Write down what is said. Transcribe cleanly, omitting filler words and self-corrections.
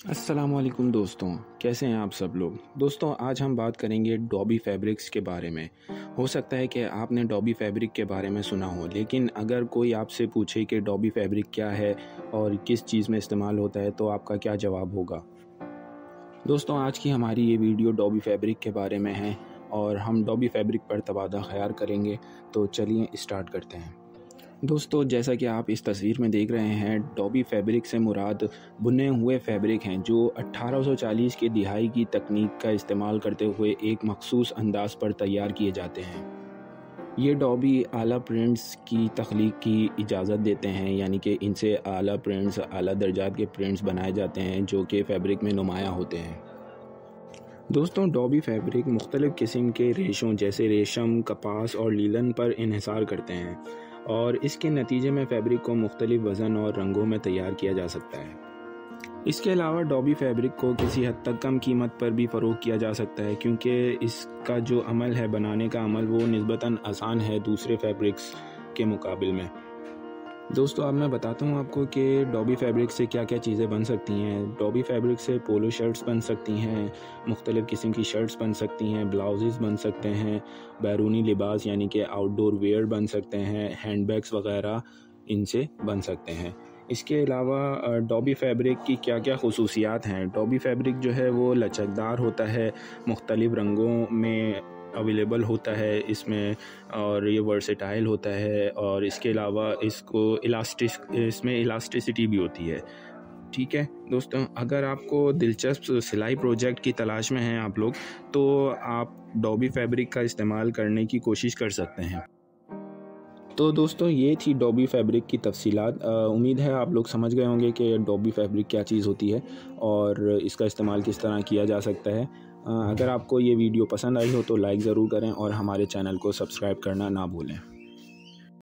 अस्सलामुअलैकुम दोस्तों, कैसे हैं आप सब लोग। दोस्तों आज हम बात करेंगे डॉबी फैब्रिक्स के बारे में। हो सकता है कि आपने डॉबी फैब्रिक के बारे में सुना हो, लेकिन अगर कोई आपसे पूछे कि डॉबी फैब्रिक क्या है और किस चीज़ में इस्तेमाल होता है तो आपका क्या जवाब होगा। दोस्तों आज की हमारी ये वीडियो डॉबी फैब्रिक के बारे में है और हम डॉबी फैब्रिक पर तबादला ख्याल करेंगे। तो चलिए स्टार्ट करते हैं। दोस्तों जैसा कि आप इस तस्वीर में देख रहे हैं, डॉबी फैब्रिक से मुराद बुने हुए फैब्रिक हैं जो 1840 की दिहाई की तकनीक का इस्तेमाल करते हुए एक मखसूस अंदाज पर तैयार किए जाते हैं। ये डॉबी आला प्रिंट्स की तख्लीक की इजाज़त देते हैं, यानी कि इनसे आला प्रिंट्स, आला दर्जात के प्रिंट्स बनाए जाते हैं जो कि फ़ैब्रिक में नुमायाँ होते हैं। दोस्तों डॉबी फैब्रिक मुख्तलिफ़ किस्म के रेशों जैसे रेशम, कपास और लीलन पर इन्हिसार करते हैं और इसके नतीजे में फ़ैब्रिक को मुख्तलिफ़ वज़न और रंगों में तैयार किया जा सकता है। इसके अलावा डॉबी फैब्रिक को किसी हद तक कम कीमत पर भी फ़रोग़ किया जा सकता है, क्योंकि इसका जो अमल है, बनाने का अमल, वो निस्बतन आसान है दूसरे फैब्रिक्स के मुकाबिल में। दोस्तों अब मैं बताता हूँ आपको कि डॉबी फैब्रिक से क्या क्या चीज़ें बन सकती हैं। डॉबी फैब्रिक से पोलो शर्ट्स बन सकती हैं, मुख्तलिफ़ किस्म की शर्ट्स बन सकती हैं, ब्लाउज़ बन सकते हैं, बैरूनी लिबास यानी कि आउटडोर वेयर बन सकते हैं, हैंडबैग्स वगैरह इनसे बन सकते हैं। इसके अलावा डॉबी फैब्रिक की क्या क्या खुसूसियात हैं। डॉबी फैब्रिक जो है वो लचकदार होता है, मुख्तलिफ़ रंगों में अवेलेबल होता है इसमें, और ये वर्सेटाइल होता है और इसके अलावा इसमें इलास्टिसिटी भी होती है। ठीक है दोस्तों, अगर आपको दिलचस्प सिलाई प्रोजेक्ट की तलाश में हैं आप लोग, तो आप डॉबी फैब्रिक का इस्तेमाल करने की कोशिश कर सकते हैं। तो दोस्तों ये थी डॉबी फैब्रिक की तफसीलात। उम्मीद है आप लोग समझ गए होंगे कि डॉबी फैब्रिक क्या चीज़ होती है और इसका इस्तेमाल किस तरह किया जा सकता है। अगर आपको ये वीडियो पसंद आई हो तो लाइक ज़रूर करें और हमारे चैनल को सब्सक्राइब करना ना भूलें।